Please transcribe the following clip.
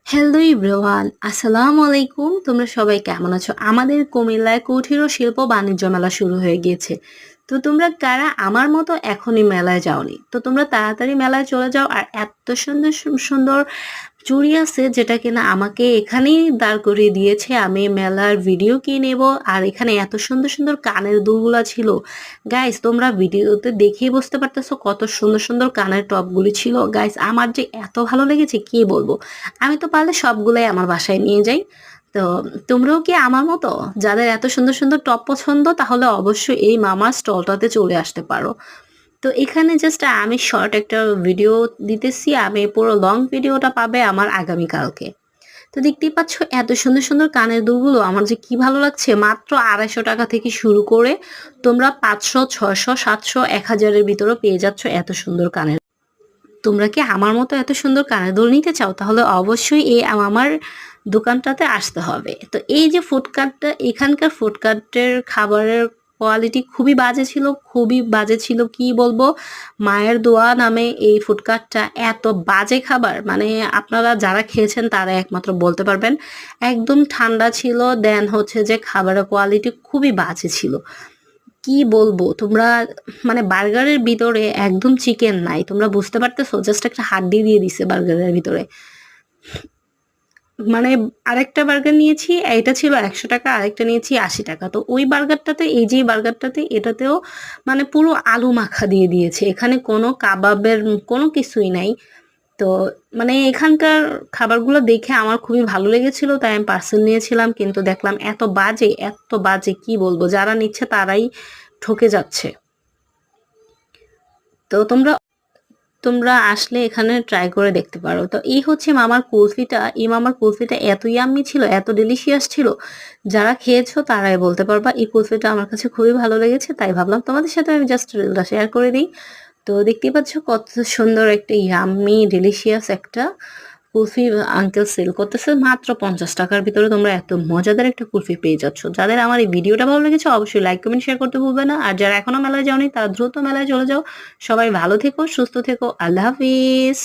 Hello everyone, আসসালামু আলাইকুম। তোমরা সবাই কেমন আছো? আমাদের কুমিল্লায় কুঠির ও শিল্প বাণিজ্য মেলা শুরু হয়ে গিয়েছে। তো তোমরা কারা আমার মতো এখনই মেলায় যাওনি? তো তোমরা তাড়াতাড়ি মেলায় চলে যাও। আর এত সুন্দর সুন্দর চুড়ি আছে যেটা কিনা আমাকে এখানেই দাঁড় করিয়ে দিয়েছে। আমি মেলার ভিডিও কি নেব। আর এখানে এত সুন্দর সুন্দর কানের দুলগুলা ছিল। গাইস, তোমরা ভিডিওতে দেখেই বুঝতে পারতেছো কত সুন্দর সুন্দর কানের টপগুলি ছিল। গাইস, আমার যে এত ভালো লেগেছে কি বলবো। আমি তো পারলে সবগুলাই আমার বাসায় নিয়ে যাই। তো তোমরাও কি আমার মতো যাদের এত সুন্দর সুন্দর টপ পছন্দ, তাহলে অবশ্যই এই মামার স্টলটাতে চলে আসতে পারো। তো এখানে জাস্ট আমি শর্ট একটা ভিডিও দিতেছি। আমি পুরো লং ভিডিওটা পাবে আমার আগামীকালকে। তো দেখতেই পাচ্ছ এত সুন্দর সুন্দর কানের দুলগুলো আমার যে কি ভালো লাগছে। মাত্র 250 টাকা থেকে শুরু করে তোমরা 500, 600, 700, 1000-এর ভিতরে পেয়ে যাচ্ছ এত সুন্দর কানের। তোমরা কি আমার মতো এত সুন্দর কানের দুল নিতে চাও? তাহলে অবশ্যই এই আমার দোকানটাতে আসতে হবে। তো এই যে ফুডকার্টটা, এখানকার ফুডকার্টের খাবারের কোয়ালিটি খুবই বাজে ছিল, খুবই বাজে ছিল। কি বলবো, মায়ের দোয়া নামে এই ফুডকার্টটা এত বাজে খাবার, মানে আপনারা যারা খেয়েছেন তারা একমাত্র বলতে পারবেন। একদম ঠান্ডা ছিল, দেন হচ্ছে যে খাবারের কোয়ালিটি খুবই বাজে ছিল। কি বলবো তোমরা, মানে বার্গারের ভিতরে একদম চিকেন নাই, তোমরা বুঝতে পারতেছো? জাস্ট একটা হাড্ডি দিয়ে দিছে বার্গারের ভিতরে। মানে আরেকটা বার্গার নিয়েছি, এটা ছিল 100 টাকা, আরেকটা নিয়েছি 80 টাকা। তো ওই বার্গারটাতে, এই যে বার্গারটাতে, এটাতেও মানে পুরো আলু মাখা দিয়ে দিয়েছে। এখানে কোনো কাবাবের কোনো কিছুই নাই। তো মানে এখানকার খাবারগুলো দেখে আমার খুবই ভালো লেগেছিল, তাই আমি পার্সেল নিয়েছিলাম। কিন্তু দেখলাম এত বাজে, এত বাজে, কি বলবো, যারা নিচ্ছে তারাই ঠকে যাচ্ছে। তো তোমরা তোমরা আসলে এখানে ট্রাই করে দেখতে পারো। তো এই হচ্ছে মামার কুলফিটা। এই মামার কুলফিটা এত ইয়াম্মি ছিল, এত ডেলিশিয়াস ছিল, যারা খেয়েছো তারাই বলতে পারবা। এই কুলফিটা আমার কাছে খুবই ভালো লেগেছে, তাই ভাবলাম তোমাদের সাথে আমি জাস্ট রিলটা শেয়ার করে দিই। তো দেখতেই পাচ্ছ কত সুন্দর একটা ইয়াম্মি ডেলিশিয়াস একটা কুলফি আঙ্কেল সেল করতেছে মাত্র 50 টাকার ভিতরে। তোমরা এত মজাদার একটা কুলফি পেয়ে যাচ্ছ। যাদের আমার এই ভিডিওটা ভালো লেগেছে অবশ্যই লাইক কমেন্ট শেয়ার করতে ভুলবে না। আর যারা এখনো মেলায় যাওনি তারা দ্রুত মেলায় চলে যাও। সবাই ভালো থেকো, সুস্থ থেকো, আল্লাহ হাফিজ।